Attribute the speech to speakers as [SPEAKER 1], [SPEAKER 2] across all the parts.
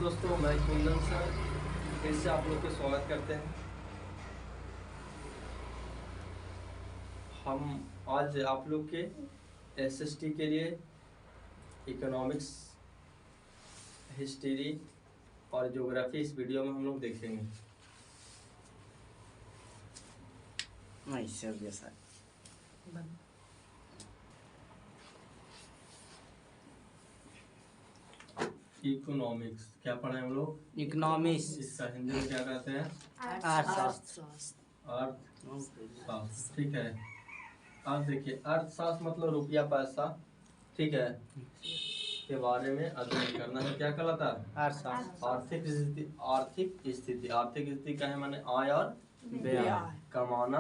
[SPEAKER 1] दोस्तों, मैं कुंदन सर फिर से आप लोग के स्वागत करते हैं। हम आज आप लोग के एसएसटी के लिए इकोनॉमिक्स, हिस्ट्री और ज्योग्राफी इस वीडियो में हम लोग देखेंगे। इकोनॉमिक्स क्या पढ़े हम लोग?
[SPEAKER 2] इकोनॉमिक्स।
[SPEAKER 1] इसका हिंदी में क्या कहते हैं?
[SPEAKER 2] अर्थशास्त्र।
[SPEAKER 1] अर्थशास्त्र, ठीक है। अब देखिए, अर्थशास्त्र मतलब रुपया पैसा, ठीक है, के बारे में अध्ययन करना है। क्या कहलाता है?
[SPEAKER 2] अर्थशास्त्र।
[SPEAKER 1] आर्थिक स्थिति। आर्थिक स्थिति का है माने आय और व्यय, कमाना,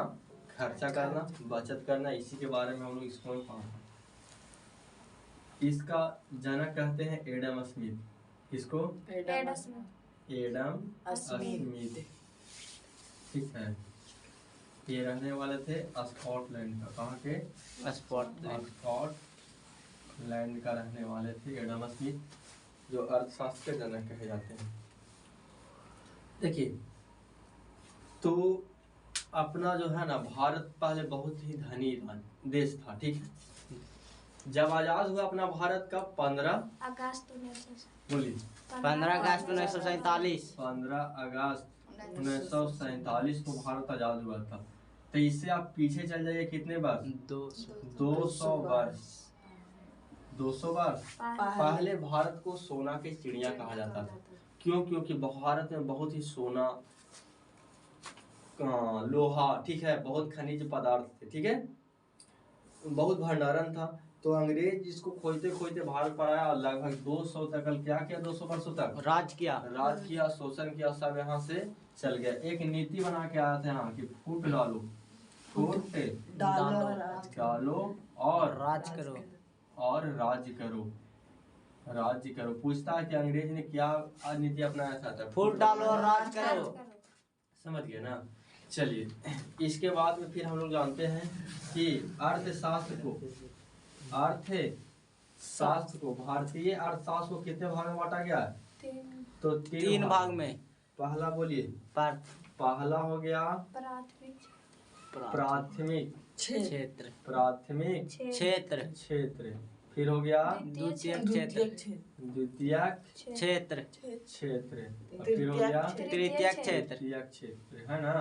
[SPEAKER 1] खर्चा करना, बचत करना, इसी के बारे में हम लोग इसको पढ़ा। इसका जनक कहते हैं एडम स्मिथ। किसको? एडम स्मिथ, ठीक है। ये रहने वाले थे स्कॉटलैंड का। कहाँ के? स्कॉटलैंड का रहने वाले थे एडम स्मिथ, जो अर्थशास्त्र के जनक कहे जाते हैं। देखिए, तो अपना जो है ना, भारत पहले बहुत ही धनी देश था, ठीक है। जब आजाद हुआ अपना भारत का 15 अगस्त
[SPEAKER 2] 1947।
[SPEAKER 1] 15 अगस्त 1947 को भारत आजाद हुआ था। तो इससे आप पीछे चल जाइए कितने वर्ष? 200 वर्ष। 200 वर्ष पहले भारत को सोना की चिड़िया कहा जाता था। क्यों? क्योंकि भारत में बहुत ही सोना, लोहा, ठीक है, बहुत खनिज पदार्थ थे, ठीक है, बहुत भंडारण था। तो अंग्रेज इसको खोजते खोजते भारत पर आया और लगभग 200 तक क्या किया? 200 वर्षों तक राज किया, शोषण किया, सब यहाँ से चल गया। एक नीति बना के आया था यहाँ की, फूट डालो और राज करो। पूछता है कि अंग्रेज ने क्या नीति अपनाया था?
[SPEAKER 2] फूट डालो और राज करो।
[SPEAKER 1] समझ गए ना? चलिए, इसके बाद में फिर हम लोग जानते हैं कि अर्थशास्त्र को भारतीय अर्थशास्त्र को कितने भाग में बांटा गया है? तो तीन भाग में। पहला बोलिए। पहला हो गया प्राथमिक क्षेत्र। फिर हो गया द्वितीयक क्षेत्र। फिर हो गया तृतीयक क्षेत्र, है ना?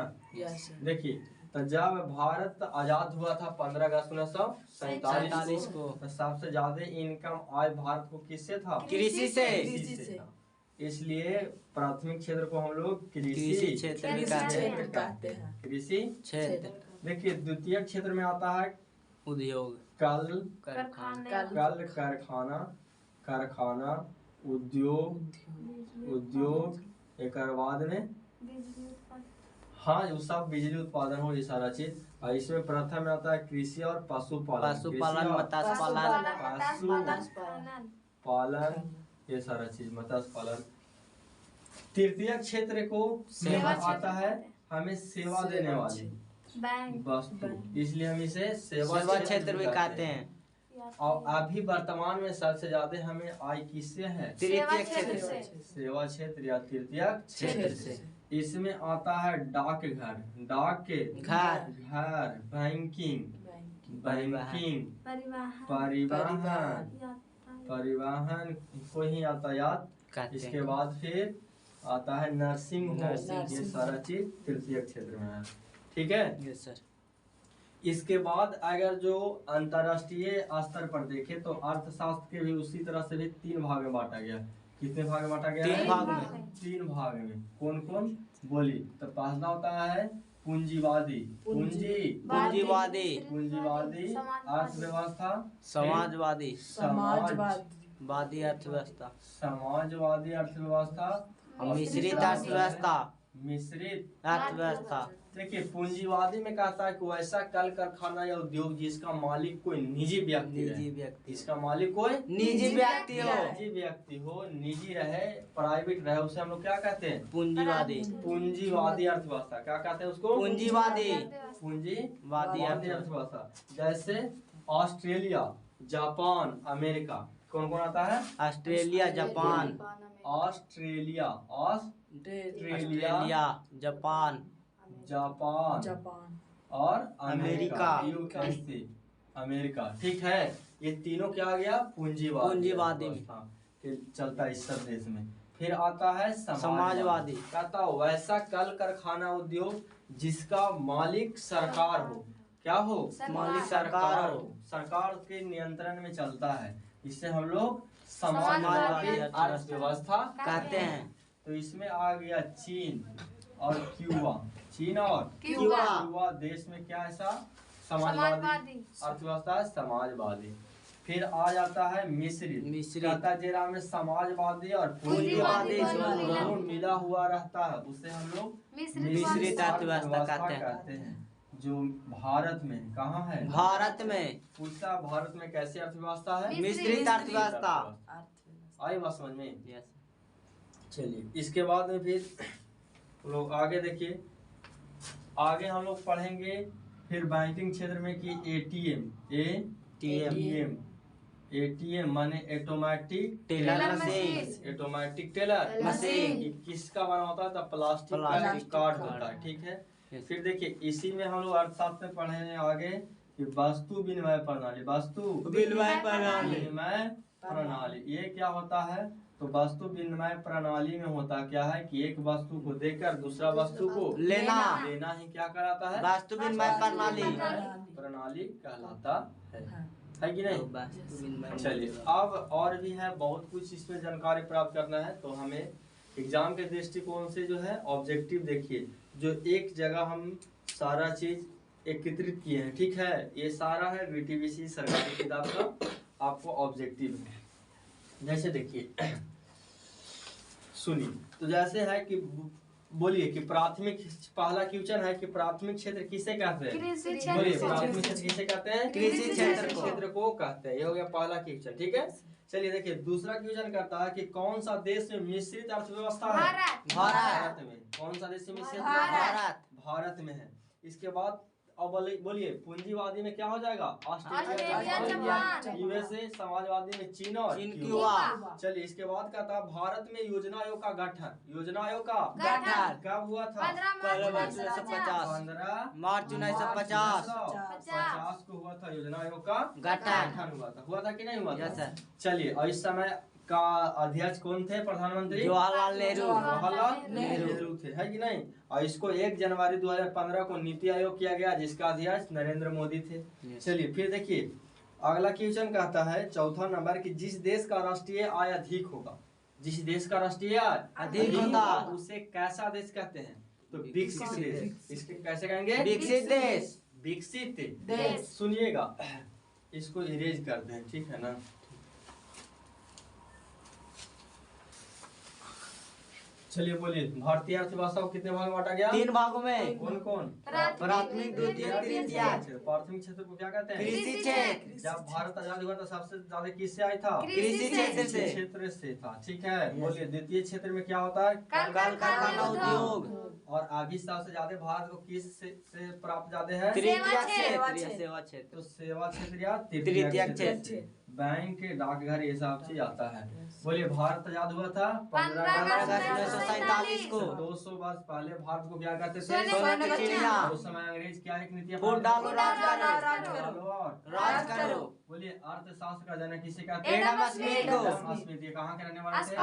[SPEAKER 1] देखिए, तो जब भारत आजाद हुआ था 15 अगस्त 1947 को, तो सबसे ज्यादा इनकम आय भारत को किससे था? कृषि से था। इसलिए प्राथमिक क्षेत्र को हम लोग कृषि क्षेत्र कहते हैं। कृषि क्षेत्र। देखिए, द्वितीय क्षेत्र में आता है उद्योग, कारखाना, उद्योग, एक बाद में हाँ, वो सब बिजली उत्पादन हो, ये सारा चीज। और इसमें प्रथम में आता है कृषि और पशुपालन, ये सारा चीज, मत्स्य पालन। तृतीय क्षेत्र को सेवा आता है, हमें सेवा देने वाली वस्तु, इसलिए हम इसे सेवा क्षेत्र भी कहते हैं। और अभी वर्तमान में सबसे ज्यादा हमें आय किससे है? तृतीय क्षेत्र से। सेवा क्षेत्र या तृतीय क्षेत्र से। इसमें आता है डाकघर, बैंकिंग, परिवहन को ही यातायात। इसके बाद फिर आता है नर्सिंग होम, ये सारा चीज तृतीय क्षेत्र में है, ठीक है। Yes sir. इसके बाद अगर जो अंतरराष्ट्रीय स्तर पर देखे तो अर्थशास्त्र के भी उसी तरह से भी 3 भाग में बांटा गया। कितने भाग में बांटा गया? 3 भाग में। कौन कौन बोली? तो पहला होता है पूंजीवादी अर्थव्यवस्था, समाजवादी अर्थव्यवस्था, मिश्रित अर्थव्यवस्था। देखिए, पूंजीवादी में कहता है कि वैसा कल कारखाना या उद्योग जिसका मालिक कोई निजी व्यक्ति हो, निजी रहे, प्राइवेट रहे, उसे हम लोग क्या कहते हैं? पूंजीवादी अर्थव्यवस्था। क्या कहते हैं उसको? पूंजीवादी अर्थव्यवस्था। जैसे ऑस्ट्रेलिया, जापान, अमेरिका, कौन कौन आता है?
[SPEAKER 2] Australia, Japan,
[SPEAKER 1] Australia,
[SPEAKER 2] Japan,
[SPEAKER 1] Japan और
[SPEAKER 2] अमेरिका।
[SPEAKER 1] USA, America. ठीक है, ये तीनों क्या आ गया?
[SPEAKER 2] पूंजीवादी में।
[SPEAKER 1] चलता है इस सब देश में। फिर आता है
[SPEAKER 2] समाजवादी।
[SPEAKER 1] कहता वैसा कल कारखाना उद्योग जिसका मालिक सरकार हो। क्या हो?
[SPEAKER 2] मालिक सरकार हो।
[SPEAKER 1] सरकार के नियंत्रण में चलता है, इससे हम लोग
[SPEAKER 2] समाजवादी
[SPEAKER 1] अर्थव्यवस्था
[SPEAKER 2] कहते हैं।
[SPEAKER 1] तो इसमें आ गया चीन और क्यूबा। चीन और
[SPEAKER 2] क्यूबा
[SPEAKER 1] देश में क्या ऐसा समाजवादी अर्थव्यवस्था है, समाजवादी। फिर आ जाता है मिस्र। कहता जेरा में समाजवादी और पूंजीवादी दोनों मिला हुआ रहता है, उसे हम लोग मिश्रित अर्थव्यवस्था कहते हैं। जो भारत में कहाँ है?
[SPEAKER 2] भारत में।
[SPEAKER 1] पूछता भारत में कैसी अर्थव्यवस्था है?
[SPEAKER 2] मिश्रित अर्थव्यवस्था।
[SPEAKER 1] आई बात समझ में? चलिए इसके बाद में फिर लोग आगे देखिए, आगे हम लोग पढ़ेंगे फिर बैंकिंग क्षेत्र में कि एटीएम माने automatic
[SPEAKER 2] teller machine.
[SPEAKER 1] Automatic teller
[SPEAKER 2] machine
[SPEAKER 1] किसका बना होता है? तो प्लास्टिक का कार्ड होता है। ठीक है, फिर देखिए इसी में हम लोग अर्थशास्त्र में पढ़ेंगे आगे कि वस्तु विनिमय प्रणाली। वस्तु
[SPEAKER 2] विनिमय
[SPEAKER 1] प्रणाली ये क्या होता है? तो वस्तु विनिमय प्रणाली में होता क्या है कि एक वस्तु को देकर दूसरा वस्तु को
[SPEAKER 2] लेना
[SPEAKER 1] ही क्या कहलाता है?
[SPEAKER 2] वस्तु विनिमय
[SPEAKER 1] प्रणाली कहलाता है कि नहीं? चलिए अब और भी है बहुत कुछ इसमें जानकारी प्राप्त करना है, तो हमें एग्जाम के दृष्टिकोण से जो है ऑब्जेक्टिव देखिए, जो एक जगह हम सारा चीज एकत्रित किए हैं। ठीक है, ये सारा है VTBC सरकारी किताब का आपको ऑब्जेक्टिव है। जैसे देखिए सुनिए, तो जैसे है कि बोलिए कि प्राथमिक, पहला क्वेश्चन है कि प्राथमिक क्षेत्र किसे कहते हैं? बोलिए प्राथमिक क्षेत्र किसे कहते हैं?
[SPEAKER 2] कृषि क्षेत्र
[SPEAKER 1] को कहते हैं। ये हो गया पहला क्वेश्चन। ठीक है, चलिए देखिए दूसरा क्वेश्चन करता है कि कौन सा देश में मिश्रित अर्थव्यवस्था है? भारत में। कौन सा देश में मिश्रित? भारत में है। इसके बाद अब बोलिए पूंजीवादी में क्या हो जाएगा? Australia, USA. समाजवादी में चीन और क्यूबा। चलिए इसके बाद कहता है भारत में योजना आयोग का गठन। योजना आयोग का गठन कब हुआ था?
[SPEAKER 2] 15 मार्च 1950
[SPEAKER 1] को हुआ था। योजना आयोग का
[SPEAKER 2] गठन
[SPEAKER 1] हुआ था कि नहीं हुआ था?
[SPEAKER 2] सर।
[SPEAKER 1] चलिए और इस समय का अध्यक्ष कौन थे? प्रधानमंत्री
[SPEAKER 2] जवाहरलाल
[SPEAKER 1] नेहरू थे, है कि नहीं? और इसको 1 जनवरी 2015 को नीति आयोग किया गया, जिसका अध्यक्ष नरेंद्र मोदी थे। चलिए फिर देखिए अगला क्वेश्चन कहता है चौथा नंबर कि जिस देश का राष्ट्रीय आय अधिक होगा, जिस देश का राष्ट्रीय आय
[SPEAKER 2] अधिक होगा
[SPEAKER 1] उसे कैसा देश कहते हैं? तो विकसित देश। इसके कैसे कहेंगे?
[SPEAKER 2] विकसित देश।
[SPEAKER 1] विकसित देश। सुनिएगा, इसको इरेज करते हैं, ठीक है ना? चलिए बोलिए भारतीय अर्थव्यवस्था को कितने भाग में बांटा गया?
[SPEAKER 2] 3 भागों में।
[SPEAKER 1] कौन कौन?
[SPEAKER 2] प्राथमिक, द्वितीयक, तृतीयक।
[SPEAKER 1] प्राथमिक क्षेत्र को क्या कहते हैं?
[SPEAKER 2] कृषि क्षेत्र।
[SPEAKER 1] जब भारत आजाद हुआ था सबसे ज्यादा किससे आया था?
[SPEAKER 2] कृषि क्षेत्र
[SPEAKER 1] से था। ठीक है, बोलिए द्वितीय क्षेत्र में क्या होता है?
[SPEAKER 2] कल कारखाना उद्योग।
[SPEAKER 1] और आगे सबसे ज्यादा भारत को किस से प्राप्त ज्यादा है?
[SPEAKER 2] तृतीयक क्षेत्र, सेवा क्षेत्र।
[SPEAKER 1] तो सेवा क्षेत्र या
[SPEAKER 2] तृतीयक क्षेत्र।
[SPEAKER 1] बैंक, डाकघर, ये सब चीज आता है। बोलिए भारत आजाद हुआ था 15
[SPEAKER 2] अगस्त 1947 को।
[SPEAKER 1] 200 वर्ष पहले भारत को क्या कहते थे?
[SPEAKER 2] सोने की चिड़िया।
[SPEAKER 1] उस समय अंग्रेज क्या एक नीति
[SPEAKER 2] वोट डालो, राज करो।
[SPEAKER 1] बोलिए अर्थशास्त्र का जनक किसे कहते हैं?
[SPEAKER 2] एडम स्मिथ को।
[SPEAKER 1] Adam Smith. ये कहाँ के रहने वाले थे?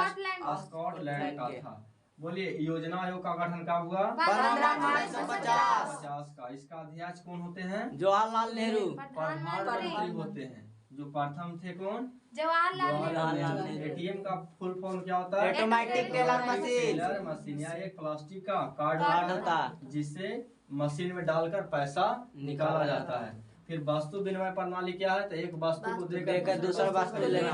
[SPEAKER 1] स्कॉटलैंड का था। बोलिए योजना आयोग का गठन कब हुआ?
[SPEAKER 2] 15 मार्च 1950
[SPEAKER 1] का। इसका अध्यक्ष कौन होते हैं?
[SPEAKER 2] जवाहरलाल नेहरू।
[SPEAKER 1] प्रधानमंत्री होते हैं। जो प्रथम थे कौन?
[SPEAKER 2] जवाहरलाल नेहरू।
[SPEAKER 1] एटीएम का फुल फॉर्म क्या होता है?
[SPEAKER 2] Automatic teller machine.
[SPEAKER 1] Teller machine या एक प्लास्टिक का कार्ड
[SPEAKER 2] होता है
[SPEAKER 1] जिसे मशीन में डालकर पैसा निकाला जाता है। फिर वस्तु विनिमय प्रणाली क्या है? तो एक वस्तु को देकर दूसरा वस्तु लेना,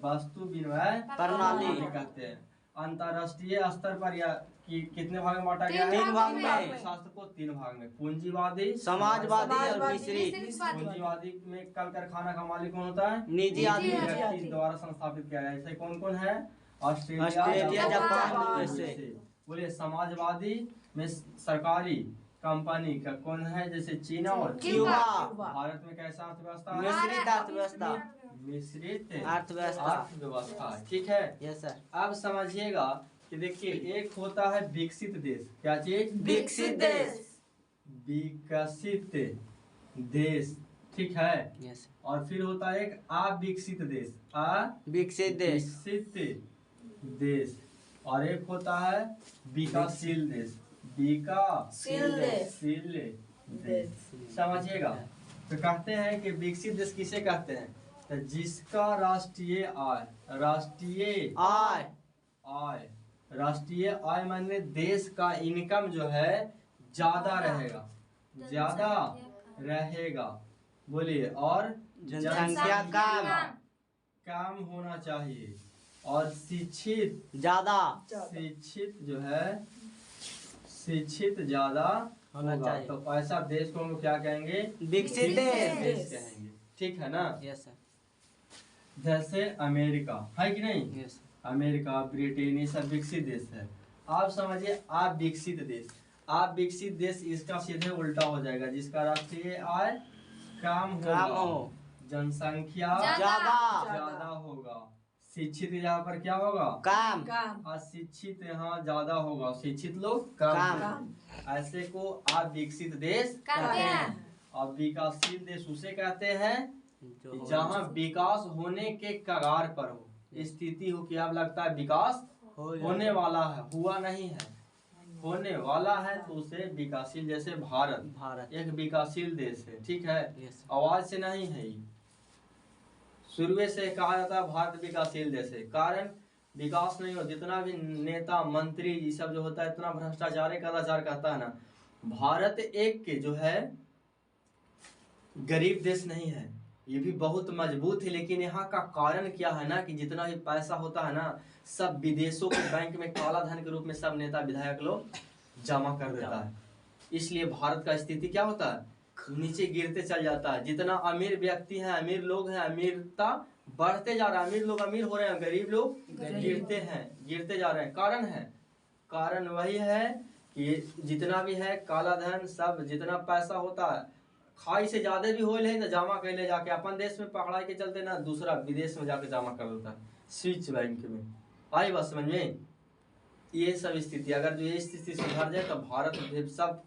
[SPEAKER 1] वस्तु विनिमय प्रणाली कहते हैं। अंतरराष्ट्रीय स्तर पर या कितने भाग में बांटा गया है?
[SPEAKER 2] 3 भाग में।
[SPEAKER 1] अर्थशास्त्र को 3 भाग में, पूंजीवादी,
[SPEAKER 2] समाजवादी और मिश्रित।
[SPEAKER 1] पूंजीवादी में कल कारखाना का मालिक कौन होता है?
[SPEAKER 2] निजी आदमी
[SPEAKER 1] द्वारा संस्थापित किया गया। ऐसे कौन कौन है?
[SPEAKER 2] Australia, Japan, USA.
[SPEAKER 1] बोलिए समाजवादी में सरकारी कंपनी का कौन है? जैसे चीन और
[SPEAKER 2] क्यूबा।
[SPEAKER 1] भारत में कैसा अर्थव्यवस्था है?
[SPEAKER 2] मिश्रित अर्थव्यवस्था।
[SPEAKER 1] मिश्रित
[SPEAKER 2] अर्थव्यवस्था।
[SPEAKER 1] अर्थव्यवस्था, ठीक है।
[SPEAKER 2] Yes sir.
[SPEAKER 1] अब समझिएगा कि देखिए, एक होता है विकसित देश। क्या चीज?
[SPEAKER 2] विकसित देश।
[SPEAKER 1] विकसित देश, ठीक है।
[SPEAKER 2] यस।
[SPEAKER 1] और फिर होता है एक अविकसित देश।
[SPEAKER 2] विकसित देश।
[SPEAKER 1] विकसित देश। और एक होता है विकासशील देश। विकासशील देश, समझिएगा। तो कहते हैं कि विकसित देश किसे कहते हैं? तो जिसका राष्ट्रीय आय माने देश का इनकम जो है ज्यादा रहेगा, बोलिए। और
[SPEAKER 2] जनसंख्या
[SPEAKER 1] कम होना चाहिए। और शिक्षित ज्यादा
[SPEAKER 2] होना
[SPEAKER 1] होगा।
[SPEAKER 2] चाहिए।
[SPEAKER 1] तो ऐसा देश को हम क्या कहेंगे?
[SPEAKER 2] विकसित देश।
[SPEAKER 1] कहेंगे, ठीक है ना।
[SPEAKER 2] Yes sir.
[SPEAKER 1] जैसे अमेरिका है कि नहीं?
[SPEAKER 2] यस।
[SPEAKER 1] अमेरिका, ब्रिटेन, ये सब विकसित देश है। आप समझिए अविकसित देश इसका सीधे उल्टा हो जाएगा। जिसका राष्ट्रीय आय कम हो, जनसंख्या ज्यादा होगा। शिक्षित यहाँ पर क्या होगा?
[SPEAKER 2] कम।
[SPEAKER 1] अशिक्षित यहाँ ज्यादा होगा, शिक्षित लोग कम। ऐसे को अविकसित देश कहते हैं। और विकासशील देश उसे कहते हैं जहाँ विकास होने के कगार पर हो, स्थिति हो कि अब लगता है विकास होने वाला है, हुआ नहीं है, होने वाला है, तो उसे विकासशील। जैसे भारत एक विकासशील देश है, ठीक है। आवाज से नहीं है, शुरू से कहा जाता है भारत विकासशील देश है। कारण विकास नहीं हो, जितना भी नेता मंत्री ये सब जो होता है, इतना भ्रष्टाचार कदाचार कहता है ना। भारत एक के जो है गरीब देश नहीं है, ये भी बहुत मजबूत है। लेकिन यहाँ का कारण क्या है ना कि जितना भी पैसा होता है ना, सब विदेशों के बैंक में काला धन के रूप में सब नेता विधायक लोग जमा कर देता है। इसलिए भारत का स्थिति क्या होता है? नीचे गिरते चल जाता है। जितना अमीर व्यक्ति है, अमीर लोग हैं, अमीरता बढ़ते जा रहा है। अमीर लोग अमीर हो रहे हैं, गरीब लोग गिरते जा रहे हैं। कारण वही है कि जितना भी है काला धन, सब जितना पैसा होता है, खाई से ज्यादा भी होल है तो जमा कर ले जाके अपन देश में पकड़ा के चलते ना, दूसरा विदेश में जाके जमा कर देता है, स्विच बैंक में। आई बात समझ में? ये सब स्थिति, अगर जो ये स्थिति सुधर जाए तो भारत में सब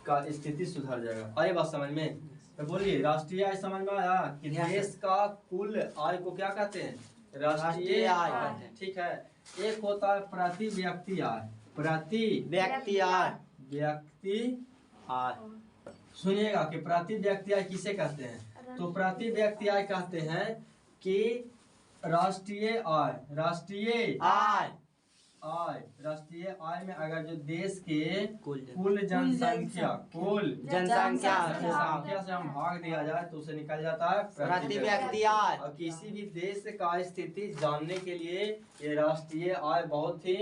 [SPEAKER 1] का स्थिति सुधर जाएगा। आई बात समझ में? तो बोलिए, राष्ट्रीय आय समझ में आया कि देश का कुल आय को क्या कहते हैं? राष्ट्रीय आय, ठीक है। एक होता है प्रति व्यक्ति आय। सुनिएगा कि प्रति व्यक्ति आय किसे कहते हैं? तो प्रति व्यक्ति आय कहते हैं कि राष्ट्रीय आय में अगर जो देश के कुल जनसंख्या से हम भाग दिया जाए तो उसे निकल जाता है
[SPEAKER 2] प्रति व्यक्ति आय।
[SPEAKER 1] और किसी भी देश का स्थिति जानने के लिए ये राष्ट्रीय आय बहुत ही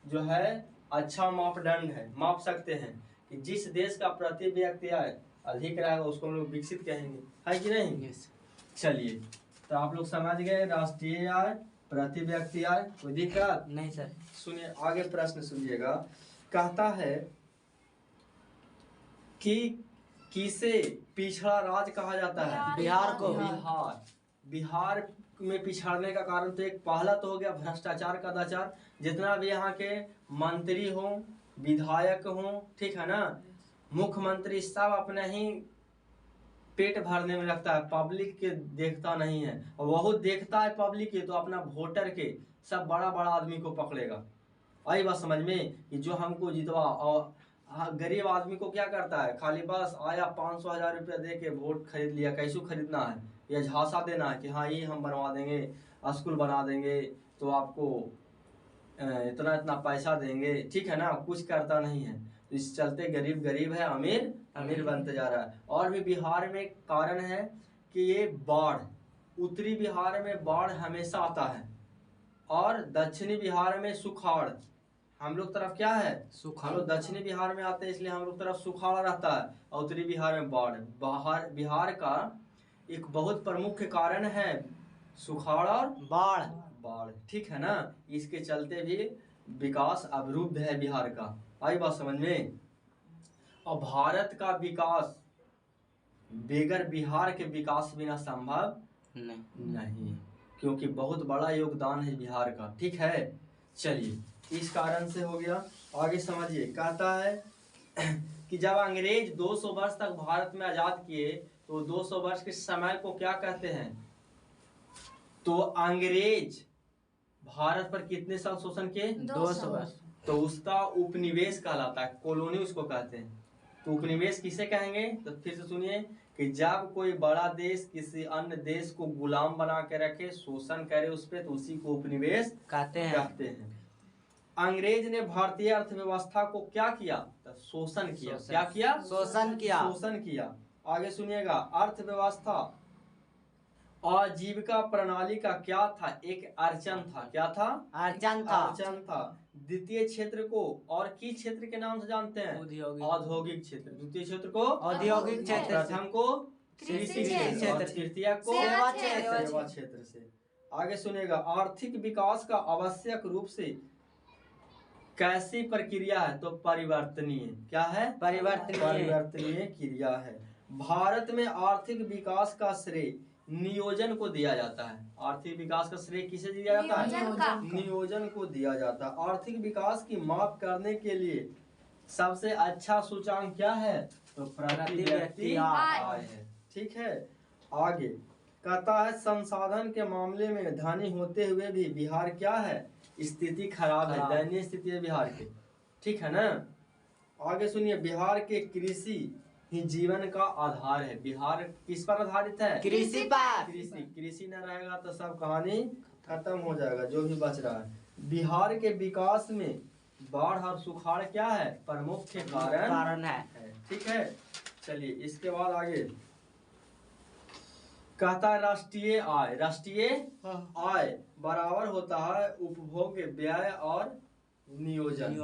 [SPEAKER 1] जो है अच्छा मापदंड है। माप सकते हैं कि जिस देश का प्रति व्यक्ति आय अधिक रहेगा उसको हम लोग विकसित कहेंगे, है कि नहीं? चलिए, तो आप लोग समझ गए राष्ट्रीय आय, प्रति व्यक्ति आय। कोई दिक्कत
[SPEAKER 2] नहीं सर।
[SPEAKER 1] सुनिए, आगे प्रश्न सुनिएगा। कहता है कि किसे पिछड़ा राज्य कहा जाता है?
[SPEAKER 2] बिहार को।
[SPEAKER 1] बिहार में पिछड़ने का कारण तो एक पहला तो हो गया भ्रष्टाचार कदाचार। जितना भी यहाँ के मंत्री हो, विधायक हो, ठीक है ना, मुख्यमंत्री, सब अपने ही पेट भरने में लगता है, पब्लिक के देखता नहीं है। और वो देखता है पब्लिक के तो अपना वोटर के सब बड़ा आदमी को पकड़ेगा। आई बात समझ में? कि जो हमको जितवा, और गरीब आदमी को क्या करता है? खाली बस आया 500,000 रुपया दे के वोट खरीद लिया। कैसे खरीदना है? या झांसा देना है कि हाँ ये हम बनवा देंगे, स्कूल बना देंगे, तो आपको इतना पैसा देंगे, ठीक है ना। कुछ करता नहीं है। तो इस चलते गरीब है, अमीर बनते जा रहा है। और भी बिहार में कारण है कि ये बाढ़, उत्तरी बिहार में बाढ़ हमेशा आता है और दक्षिणी बिहार में सुखाड़। हम लोग तरफ क्या है? हम लोग दक्षिणी बिहार में आते हैं, इसलिए हम लोग तरफ सुखाड़ रहता है और उत्तरी बिहार में बाढ़। बिहार का एक बहुत प्रमुख कारण है सुखाड़ और बाढ़, ठीक है ना। इसके चलते भी विकास अवरुद्ध है बिहार का। आई बात समझ में। और भारत का विकास बेगर बिहार के विकास बिना संभव नहीं, क्योंकि बहुत बड़ा योगदान है बिहार का। ठीक है, चलिए इस कारण से हो गया। आगे समझिए, कहता है कि जब अंग्रेज 200 वर्ष तक भारत में आजाद किए तो 200 वर्ष के समय को क्या कहते हैं? तो अंग्रेज भारत पर कितने साल शोषण किए?
[SPEAKER 2] 200 वर्ष।
[SPEAKER 1] तो उसका उपनिवेश कहलाता है, कॉलोनी उसको कहते हैं। तो उपनिवेश किसे कहेंगे? तो फिर से सुनिए कि जब कोई बड़ा देश किसी अन्य देश को गुलाम बना के रखे, शोषण करे उस पे, तो उसी को उपनिवेश कहते हैं। अंग्रेज ने भारतीय अर्थव्यवस्था को क्या किया? तो शोषण किया। क्या किया? शोषण किया। आगे सुनिएगा, अर्थव्यवस्था आजीविका प्रणाली का क्या था? एक अर्चन था। क्या था? अर्चन था। द्वितीय क्षेत्र को और किस क्षेत्र के नाम से जानते हैं? औद्योगिक क्षेत्र। द्वितीय क्षेत्र को औद्योगिक क्षेत्र, प्रथम को कृषि क्षेत्र और तृतीय को सेवा क्षेत्र से। आगे सुनिएगा, आर्थिक विकास का आवश्यक रूप से कैसी प्रक्रिया है? तो परिवर्तनीय। क्या है? परिवर्तनीय क्रिया है। भारत में आर्थिक विकास का श्रेय नियोजन को दिया जाता है। आर्थिक विकास का श्रेय किसे दिया जाता है? नियोजन को दिया जाता है। आर्थिक विकास की माप करने के लिए सबसे अच्छा सूचकांक क्या है? तो प्रति व्यक्ति आय है। ठीक है, आगे कहता है संसाधन के मामले में धनी होते हुए भी बिहार क्या है? स्थिति खराब है, दयनीय स्थिति है बिहार की। ठीक है ना। आगे सुनिए, बिहार के कृषि ही जीवन का आधार है। बिहार किस पर आधारित है? कृषि पर। कृषि न रहेगा तो सब कहानी खत्म हो जाएगा, जो भी बच रहा है। बिहार के विकास में बाढ़ और सुखाड़ क्या है? प्रमुख कारण है। ठीक है, चलिए इसके बाद आगे कहता है राष्ट्रीय आय। राष्ट्रीय आय बराबर होता है उपभोग व्यय और नियोजन।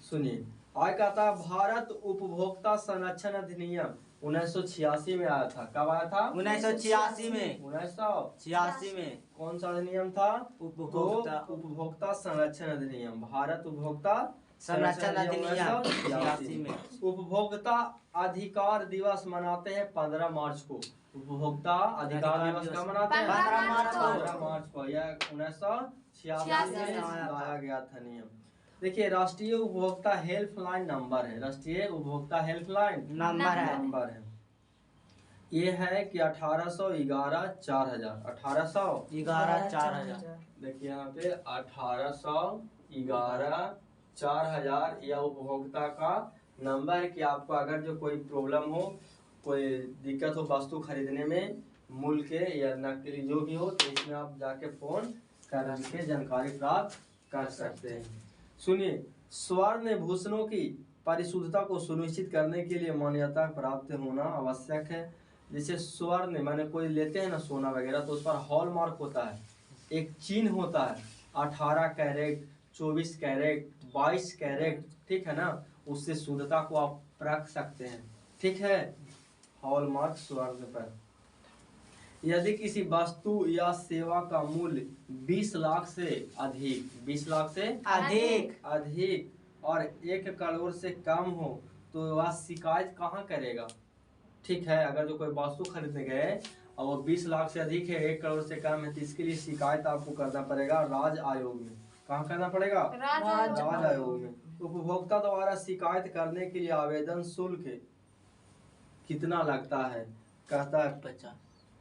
[SPEAKER 1] सुनिए, आय कहता है भारत उपभोक्ता संरक्षण अधिनियम 1986 में आया था। कब आया था? 1986 में। कौन सा अधिनियम था? उपभोक्ता संरक्षण अधिनियम। भारत उपभोक्ता संरक्षण अधिनियम 1986 में। उपभोक्ता अधिकार दिवस मनाते हैं 15 मार्च को। उपभोक्ता अधिकार दिवस कब मनाते हैं? 15 मार्च को। यह 1986 में लाया गया था नियम। देखिए, राष्ट्रीय उपभोक्ता हेल्पलाइन नंबर है। राष्ट्रीय उपभोक्ता हेल्पलाइन नंबर है। ये है कि 1811-4000। 1811-4000। देखिए यहाँ पे 1811-4000 यह उपभोक्ता का नंबर है कि आपको अगर जो कोई प्रॉब्लम हो, कोई दिक्कत हो वस्तु खरीदने में, मूल्य के या नकली जो भी हो, तो इसमें आप जाके फोन करके जानकारी प्राप्त कर सकते हैं। सुनिए, स्वर्ण भूषणों की परिशुद्धता को सुनिश्चित करने के लिए मान्यता प्राप्त होना आवश्यक है। जैसे स्वर्ण माने कोई लेते हैं ना सोना वगैरह, तो उस पर हॉलमार्क होता है, एक चिन्ह होता है 18 कैरेट, 24 कैरेट, 22 कैरेट। ठीक है ना, उससे शुद्धता को आप रख सकते हैं। ठीक है, हॉलमार्क स्वर्ण पर। यदि किसी वस्तु या सेवा का मूल्य 20 लाख से अधिक, 20 लाख से अधिक और 1 करोड़ से कम हो तो वह शिकायत कहाँ करेगा? ठीक है, अगर जो कोई वस्तु खरीदने गए और वो 20 लाख से अधिक है, 1 करोड़ से कम है, तो इसके लिए शिकायत आपको करना पड़ेगा राज्य आयोग में। कहाँ करना पड़ेगा? राज्य आयोग में। उपभोक्ता द्वारा शिकायत करने के लिए आवेदन शुल्क कितना लगता है? कहता है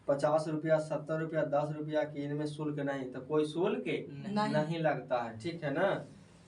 [SPEAKER 1] 50 रुपया, 70 रुपया, 10 रुपया की, इनमें शुल्क नहीं। तो कोई शुल्क नहीं लगता है। ठीक है ना।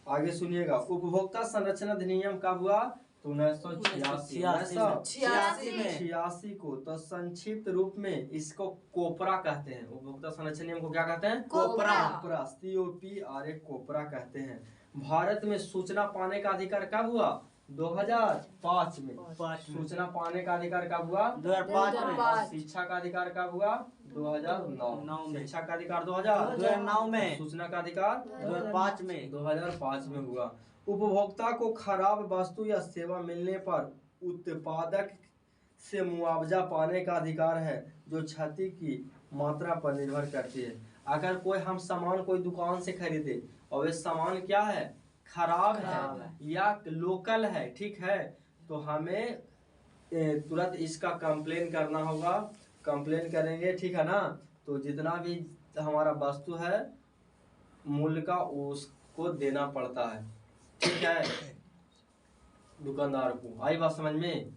[SPEAKER 1] आगे सुनिएगा, उपभोक्ता संरक्षण अधिनियम कब हुआ? तो 1986 को। तो संक्षिप्त रूप में इसको कोपरा कहते हैं। उपभोक्ता संरक्षण अधिनियम को क्या कहते हैं? कोपरा। COPRA कोपरा कहते हैं। भारत में सूचना पाने का अधिकार कब हुआ? 2005 में। सूचना पाने का अधिकार कब हुआ? 2005 में। शिक्षा का अधिकार कब हुआ? 2009 में। शिक्षा का अधिकार 2009 में। सूचना का अधिकार 2005 में हुआ। उपभोक्ता को खराब वस्तु या सेवा मिलने पर उत्पादक से मुआवजा पाने का अधिकार है, जो क्षति की मात्रा पर निर्भर करती है। अगर कोई हम सामान कोई दुकान से खरीदे और वे सामान क्या है? खराब है या लोकल है, ठीक है, तो हमें तुरंत इसका कंप्लेन करना होगा। कंप्लेन करेंगे, ठीक है ना, तो जितना भी हमारा वस्तु है मूल्य का उसको देना पड़ता है, ठीक है, दुकानदार को। आई बात समझ में?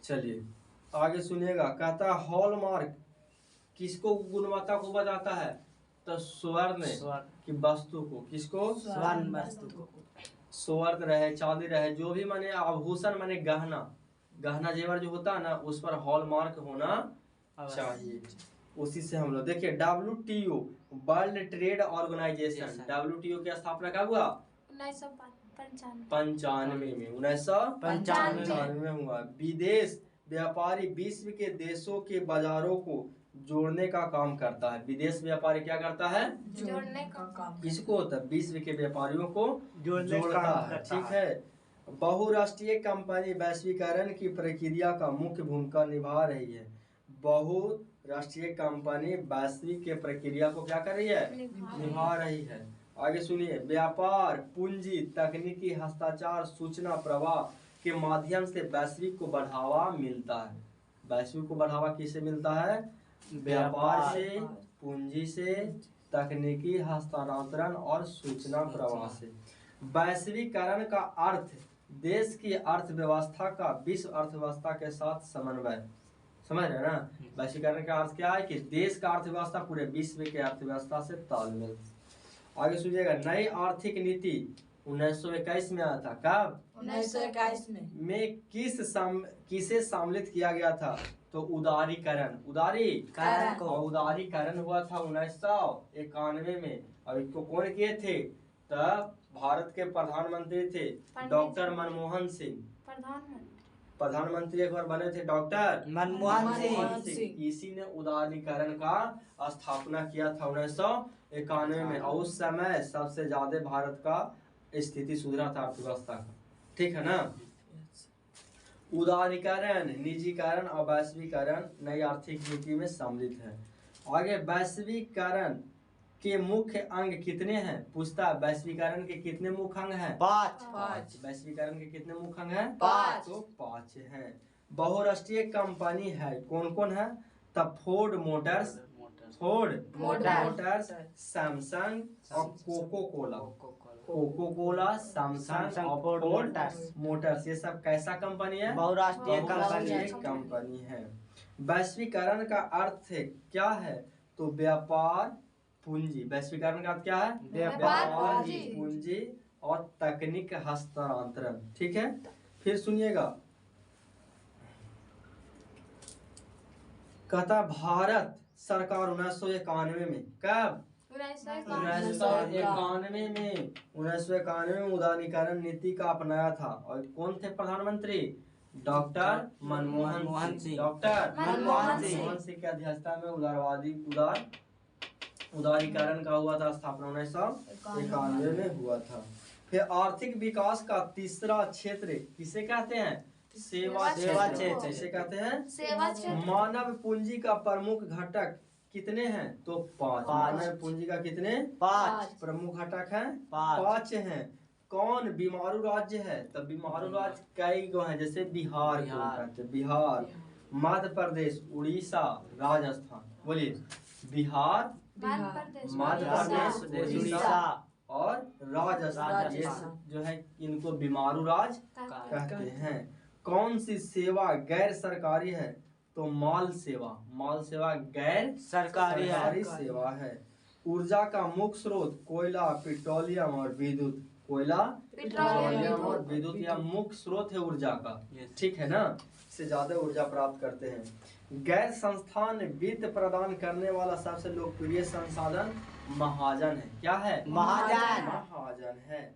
[SPEAKER 1] चलिए आगे सुनिएगा। कहता है हॉलमार्क किसको गुणवत्ता को बताता है? तो स्वर्ण की वस्तु को। किसको?
[SPEAKER 2] स्वर्ण वस्तु को।
[SPEAKER 1] स्वर्ण रहे, चांदी रहे, जो भी माने आभूषण माने गहना जेवर जो होता है ना, उस पर हॉलमार्क होना चाहिए। उसी से हम लोग देखिए WTO world trade organisation, WTO की स्थापना कब हुआ? 1995 में। 1995 में हुआ। विदेश व्यापारी विश्व के देशों के बाजारों को जोड़ने का काम करता है। विदेश व्यापारी क्या करता है?
[SPEAKER 3] जोड़ने का काम।
[SPEAKER 1] किसको होता है? विश्व के व्यापारियों को
[SPEAKER 2] जोड़ने
[SPEAKER 1] जोड़ता
[SPEAKER 2] का
[SPEAKER 1] है, ठीक है। बहुराष्ट्रीय कंपनी वैश्वीकरण की प्रक्रिया का मुख्य भूमिका निभा रही है। बहुराष्ट्रीय कंपनी वैश्विक के प्रक्रिया को क्या कर रही है? निभा रही है। आगे सुनिए। व्यापार, पूंजी, तकनीकी हस्ताचार, सूचना प्रवाह के माध्यम से वैश्विक को बढ़ावा मिलता है। वैश्विक को बढ़ावा किससे मिलता है? व्यापार से, पूंजी से, तकनीकी हस्तांतरण और सूचना प्रवाह से। वैश्वीकरण का अर्थ देश की अर्थव्यवस्था का विश्व अर्थव्यवस्था के साथ समन्वय। समझ रहे हैं ना? वैश्वीकरण का अर्थ क्या है कि देश का अर्थव्यवस्था पूरे विश्व के अर्थव्यवस्था से तालमेल। आगे सुनिएगा। नई आर्थिक नीति 1921 में आया था। कब?
[SPEAKER 3] 1921
[SPEAKER 1] में किसे सम्मिलित किया गया था? तो उदारीकरण। उदारीकरण हुआ था 1991 में। और इसको कौन किए थे? तब भारत के प्रधानमंत्री थे डॉक्टर मनमोहन सिंह। प्रधानमंत्री एक बार बने थे डॉक्टर
[SPEAKER 2] मनमोहन
[SPEAKER 1] सिंह। इसी ने उदारीकरण का स्थापना किया था 1991 में। और उस समय सबसे ज्यादा भारत का स्थिति सुधरा था अर्थव्यवस्था का, ठीक है ना। उदारीकरण, निजीकरण और वैश्वीकरण नई आर्थिक नीति में सम्मिलित है। आगे वैश्वीकरण के मुख्य अंग कितने हैं? पूछता है वैश्वीकरण के कितने मुख्य अंग हैं?
[SPEAKER 2] 5।
[SPEAKER 1] वैश्वीकरण के कितने मुख्य अंग हैं?
[SPEAKER 2] 5।
[SPEAKER 1] तो 5 हैं। बहुराष्ट्रीय कंपनी है, कौन कौन है? तब फोर्ड मोटर्स, सैमसंग और कोको कोला, सैमसंग और फोर्ड मोटर्स, ये सब कैसा कंपनी है?
[SPEAKER 2] बहुराष्ट्रीय
[SPEAKER 1] कंपनी है। वैश्वीकरण का अर्थ क्या है? तो व्यापार, पूंजी। वैश्वीकरण का अर्थ क्या है?
[SPEAKER 3] व्यापार,
[SPEAKER 1] पूंजी और तकनीक हस्तांतरण, ठीक है। फिर सुनिएगा। कहता भारत सरकार 1991 में, कब? 1991 में उदारीकरण नीति का अपनाया था। और कौन थे प्रधानमंत्री? डॉक्टर मनमोहन सिंह। डॉक्टर मनमोहन सिंह की अध्यक्षता में उदारीकरण का हुआ था स्थापना 1991 में हुआ था। फिर आर्थिक विकास का तीसरा क्षेत्र किसे कहते हैं? सेवा क्षेत्र। किसे कहते हैं?
[SPEAKER 3] सेवा क्षेत्र।
[SPEAKER 1] मानव पूंजी का प्रमुख घटक कितने हैं? तो 5। मानव पूंजी का कितने?
[SPEAKER 3] 5
[SPEAKER 1] प्रमुख घटक हैं? 5 हैं। कौन बीमारू राज्य है? तो बीमारू राज्य कई गो हैं, जैसे बिहार को कहते हैं। बिहार, मध्य प्रदेश, उड़ीसा, राजस्थान। बोलिए। बिहार, मध्य प्रदेश, उड़ीसा और राजस्थान, ये जो है इनको बीमारू राज्य कहते हैं। कौन सी सेवा गैर सरकारी है? तो माल सेवा गैर सरकारी सेवा है। ऊर्जा का मुख्य स्रोत कोयला, पेट्रोलियम और विद्युत। कोयला, पेट्रोलियम और विद्युत या मुख्य स्रोत है ऊर्जा का, ठीक है ना। इससे ज्यादा ऊर्जा प्राप्त करते हैं। गैर संस्थान वित्त प्रदान करने वाला सबसे लोकप्रिय संसाधन महाजन है। क्या है? महाजन है।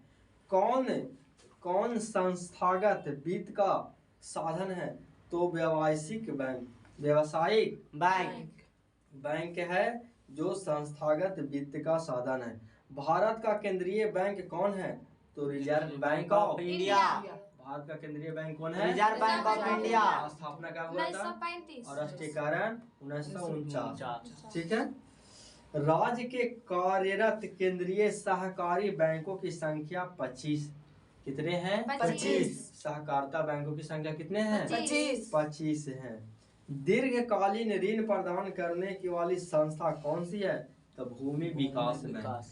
[SPEAKER 1] कौन संस्थागत वित्त का साधन है? तो व्यावसायिक बैंक है जो संस्थागत वित्त का साधन है। भारत का केंद्रीय बैंक कौन है? तो reserve bank of India. Bharat का केंद्रीय बैंक कौन है?
[SPEAKER 2] Reserve bank of India.
[SPEAKER 1] स्थापना कब हुआ था?
[SPEAKER 3] 1935
[SPEAKER 1] और राष्ट्रीयकरण 1949, ठीक है। राज्य के कार्यरत केंद्रीय सहकारी बैंकों की संख्या 25 कितने हैं?
[SPEAKER 3] 25।
[SPEAKER 1] सहकारिता बैंकों की संख्या कितने हैं?
[SPEAKER 3] 25।
[SPEAKER 1] 25 हैं। दीर्घकालीन ऋण प्रदान करने की वाली संस्था कौन सी है? तो भूमि विकास बैंक।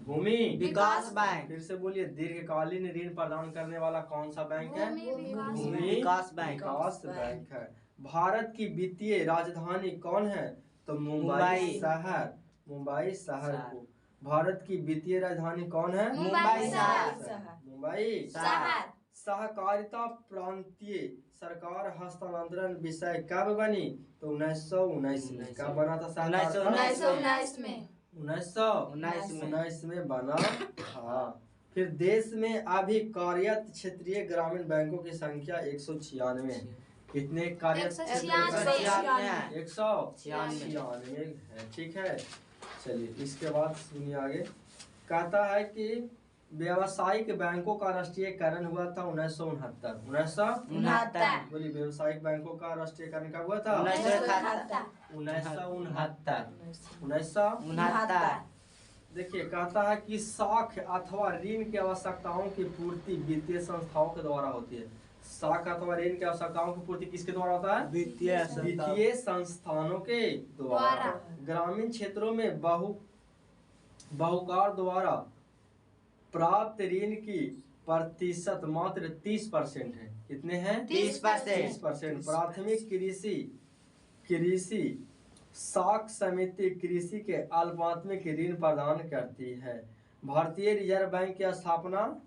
[SPEAKER 1] भूमि
[SPEAKER 2] विकास बैंक।
[SPEAKER 1] फिर से बोलिए, दीर्घकालीन ऋण प्रदान करने वाला कौन सा बैंक है?
[SPEAKER 2] भूमि विकास बैंक।
[SPEAKER 1] विकास बैंक है। भारत की वित्तीय राजधानी कौन है? तो मुंबई शहर। मुंबई शहर को भारत की वित्तीय राजधानी कौन है?
[SPEAKER 2] मुंबई शहर।
[SPEAKER 1] मुंबई
[SPEAKER 3] शहर।
[SPEAKER 1] सहकारिता प्रांतीय सरकार हस्तांतरण विषय कब बनी? तो 1919 में। कब बना था सहकारिता?
[SPEAKER 3] 1919 में।
[SPEAKER 1] 1919 में बना था। फिर देश में अभी कार्यरत क्षेत्रीय ग्रामीण बैंकों की संख्या 196 है। कितने कार्यरत? 196 है। ठीक है, चलिए इसके बाद सुनिए आगे। कहता है कि व्यावसायिक बैंकों का राष्ट्रीयकरण हुआ था 1969।
[SPEAKER 3] 1969।
[SPEAKER 1] बोलिए, व्यावसायिक बैंकों का राष्ट्रीयकरण कब हुआ था? 1969। देखिए, कहता है कि साख अथवा ऋण की आवश्यकताओं की पूर्ति वित्तीय संस्थाओं के द्वारा होती है। साख अथवा ऋण की आवश्यकताओं की पूर्ति किसके द्वारा होता है? वित्तीय संस्थानों के द्वारा। ग्रामीण क्षेत्रों में बहुकार द्वारा प्राप्त ऋण की प्रतिशत मात्र 30% है। कितने हैं? 30%। प्राथमिक कृषि साख समिति कृषि के अल्पात्मिक ऋण प्रदान करती है। भारतीय रिजर्व बैंक की स्थापना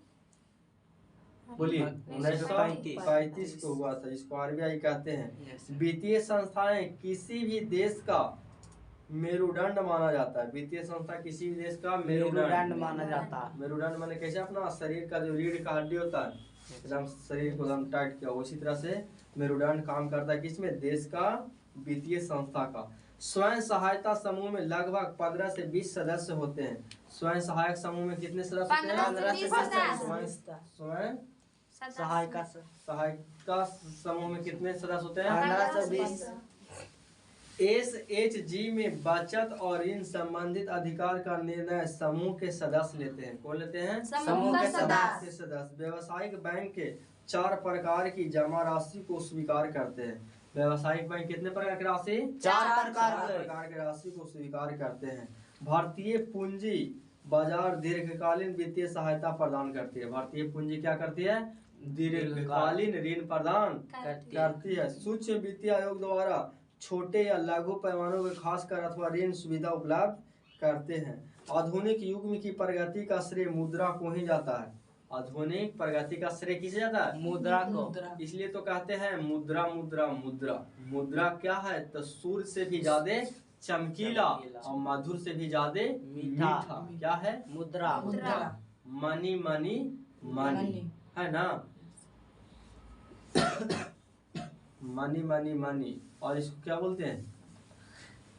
[SPEAKER 1] बोलिए 1935 को हुआ था। इसको RBI कहते हैं। वित्तीय संस्थाएं किसी भी देश का मेरुदंड माना जाता है। वित्तीय संस्था किसी भी देश का मेरुदंड
[SPEAKER 2] माना जाता है।
[SPEAKER 1] मेरुदंड माने कैसे? अपना शरीर का जो रीढ़ का हड्डी होता है, एकदम शरीर को एकदम टाइट किया, उसी तरह से मेरुदंड काम करता है। किसमें? देश का वित्तीय संस्था का। स्वयं सहायता समूह में लगभग 15 से 20 सदस्य होते हैं। स्वयं सहायक समूह में कितने सदस्य होते हैं?
[SPEAKER 3] 15 से 20
[SPEAKER 1] स्वयं
[SPEAKER 2] सहायता
[SPEAKER 1] समूह में कितने सदस्य होते हैं?
[SPEAKER 2] 15 से 20।
[SPEAKER 1] SHG में बचत और ऋण संबंधित अधिकार का निर्णय समूह के सदस्य लेते हैं। कौन लेते हैं?
[SPEAKER 3] समूह के
[SPEAKER 1] सदस्य। व्यावसायिक बैंक के 4 प्रकार की जमा राशि को स्वीकार करते हैं। व्यावसायिक बैंक कितने प्रकार की राशि?
[SPEAKER 2] 4
[SPEAKER 1] प्रकार की राशि को स्वीकार करते हैं। भारतीय पूंजी बाजार दीर्घकालीन वित्तीय सहायता प्रदान करती है। भारतीय पूंजी क्या करती है? दीर्घकालीन ऋण प्रदान करती है। सूक्ष्म वित्तीय आयोग द्वारा छोटे या लघु पैमानों के खासकर अथवा ऋण सुविधा उपलब्ध करते हैं। आधुनिक युग में की प्रगति का श्रेय मुद्रा को ही जाता है। आधुनिक प्रगति का श्रेय किसे जाता है?
[SPEAKER 2] मुद्रा को।
[SPEAKER 1] इसलिए तो कहते हैं मुद्रा मुद्रा मुद्रा। मुद्रा क्या है? तो सूर्य से भी ज्यादा चमकीला और मधुर से भी ज्यादा मीठा। क्या है?
[SPEAKER 2] मुद्रा।
[SPEAKER 1] मनी मनी मनी है ना। Money money money. और इसको क्या बोलते हैं?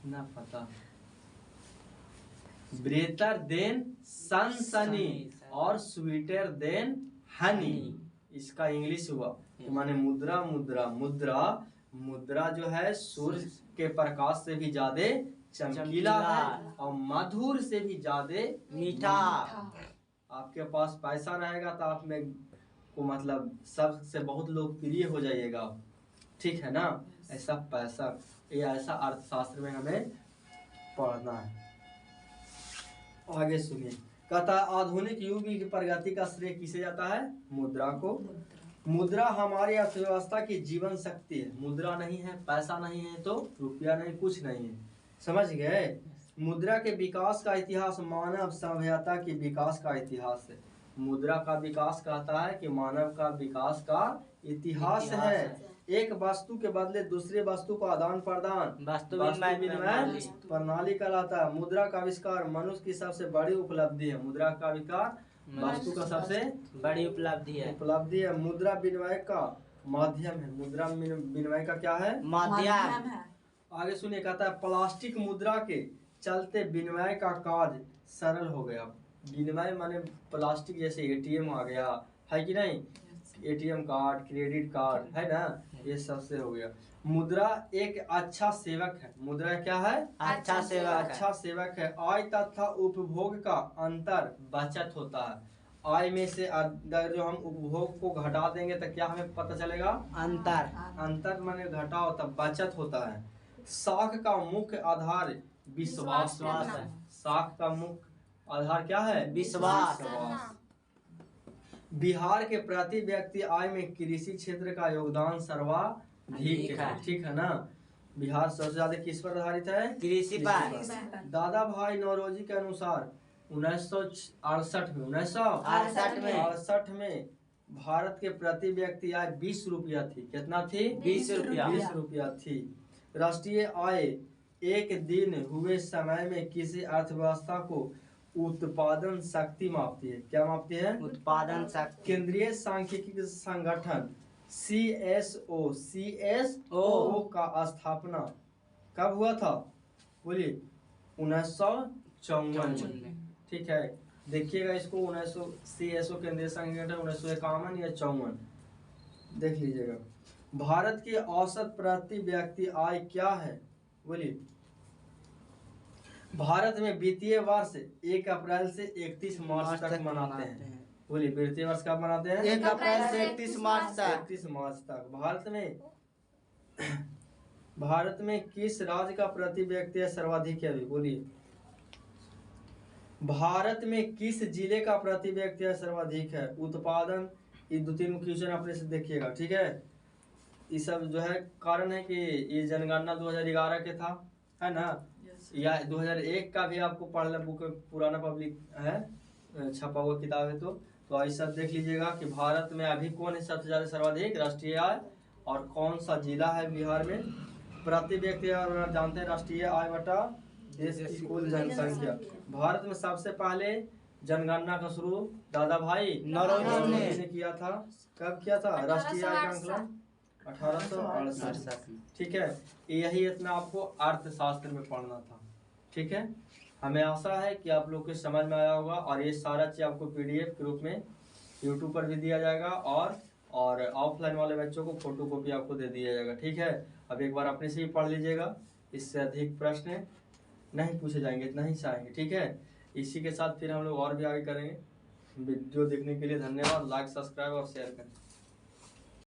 [SPEAKER 1] ना पता। बेहतर देन सनसनी और स्वीटर देन हनी। इसका इंग्लिश हुआ माने मुद्रा मुद्रा मुद्रा। मुद्रा जो है सूर्य के प्रकाश से भी ज्यादा चमकीला है और मधुर से भी ज्यादा मीठा। आपके पास पैसा रहेगा तो आप में को मतलब सबसे बहुत लोकप्रिय हो जाइएगा। ठीक है ना। ऐसा पैसा, ये ऐसा अर्थशास्त्र में हमें पढ़ना है। आगे सुनिए। कहता है आधुनिक युग की प्रगति का श्रेय किसे जाता है? मुद्रा को। मुद्रा हमारी अर्थव्यवस्था की जीवन शक्ति है। मुद्रा नहीं है, पैसा नहीं है तो रुपया नहीं, कुछ नहीं है। समझ गए? मुद्रा के विकास का इतिहास मानव सभ्यता के विकास का इतिहास है। मुद्रा का विकास कहता है कि मानव का विकास का इतिहास है। एक वस्तु के बदले दूसरे वस्तु का आदान प्रदान वस्तु विनिमय प्रणाली कहलाता है। मुद्रा का आविष्कार मनुष्य की सबसे बड़ी उपलब्धि है। मुद्रा का आविष्कार वस्तु का सबसे
[SPEAKER 2] बड़ी उपलब्धि है।
[SPEAKER 1] मुद्रा विनिमय का माध्यम है। मुद्रा विनिमय का क्या है?
[SPEAKER 2] माध्यम।
[SPEAKER 1] आगे सुनिए। कहता है प्लास्टिक मुद्रा के चलते विनिमय का कार्य सरल हो गया। विनिमय माने प्लास्टिक, जैसे ATM आ गया है कि नहीं। ATM कार्ड, क्रेडिट कार्ड है ना, ये सबसे हो गया। मुद्रा एक अच्छा सेवक है। मुद्रा क्या है? अच्छा सेवक है। आय तथा उपभोग का अंतर बचत होता है। आय में से अगर जो हम उपभोग को घटा देंगे तो क्या हमें पता चलेगा? अंतर माने घटाव, तब बचत होता है। साख का मुख्य आधार विश्वास है। साख का मुख्य आधार क्या है?
[SPEAKER 2] विश्वास।
[SPEAKER 1] बिहार के प्रति व्यक्ति आय में कृषि क्षेत्र का योगदान सर्वाधिक है, ठीक है ना। बिहार सबसे ज्यादा किस पर आधारित है?
[SPEAKER 2] कृषि पर।
[SPEAKER 1] दादा भाई नौरोजी के अनुसार 1968 में भारत के प्रति व्यक्ति आय 20 रुपया थी। कितना थी?
[SPEAKER 2] 20 रुपया।
[SPEAKER 1] 20 रुपया थी। राष्ट्रीय आय एक दिन हुए समय में किसी अर्थव्यवस्था को उत्पादन शक्ति मापती है। क्या मापती है?
[SPEAKER 2] उत्पादन शक्ति।
[SPEAKER 1] केंद्रीय सांख्यिकी संगठन CSO का स्थापना कब हुआ था? बोलिए। 1954। ठीक है, देखिएगा इसको। 1900 CSO केंद्रीय संगठन 1951 या 54 देख लीजिएगा। भारत की औसत प्रति व्यक्ति आय क्या है? बोलिए। भारत में वित्तीय वर्ष 1 अप्रैल से 31 मार्च तक मनाते हैं। बोलिए, वित्तीय वर्ष कब मनाते हैं?
[SPEAKER 2] 1 अप्रैल से 31 मार्च तक।
[SPEAKER 1] 31 मार्च तक। भारत में किस राज्य का प्रति व्यक्ति सर्वाधिक है? बोलिए। भारत में किस जिले का प्रति व्यक्ति सर्वाधिक है? उत्पादन। ये 2-3 क्वेश्चन अपने से देखिएगा, ठीक है। ये सब जो है कारण है कि ये जनगणना 2011 के था, है ना। या 2001 का भी आपको पढ़ना बुक पुराना पब्लिक है, छपा हुआ किताब है। तो ऐसा देख लीजिएगा कि भारत में अभी कौन है सबसे ज्यादा सर्वाधिक राष्ट्रीय आय और कौन सा जिला है बिहार में। प्रति व्यक्ति जानते हैं राष्ट्रीय आय बटा देश की कुल जनसंख्या। भारत में सबसे पहले जनगणना का शुरू दादा भाई नौरोजी ने किया था। कब किया था? राष्ट्रीय आय का आंकलन 1868। ठीक है, यही इतना आपको अर्थशास्त्र में पढ़ना था, ठीक है। हमें आशा है कि आप लोग को समझ में आया होगा और ये सारा चीज आपको PDF के रूप में YouTube पर भी दिया जाएगा और ऑफलाइन वाले बच्चों को फोटो कॉपी आपको दे दिया जाएगा, ठीक है। अब एक बार अपने से ही पढ़ लीजिएगा, इससे अधिक प्रश्न नहीं पूछे जाएंगे, इतना ही चाहेंगे, ठीक है। इसी के साथ फिर हम लोग और भी आगे करेंगे। वीडियो देखने के लिए धन्यवाद। लाइक, सब्सक्राइब और शेयर करें।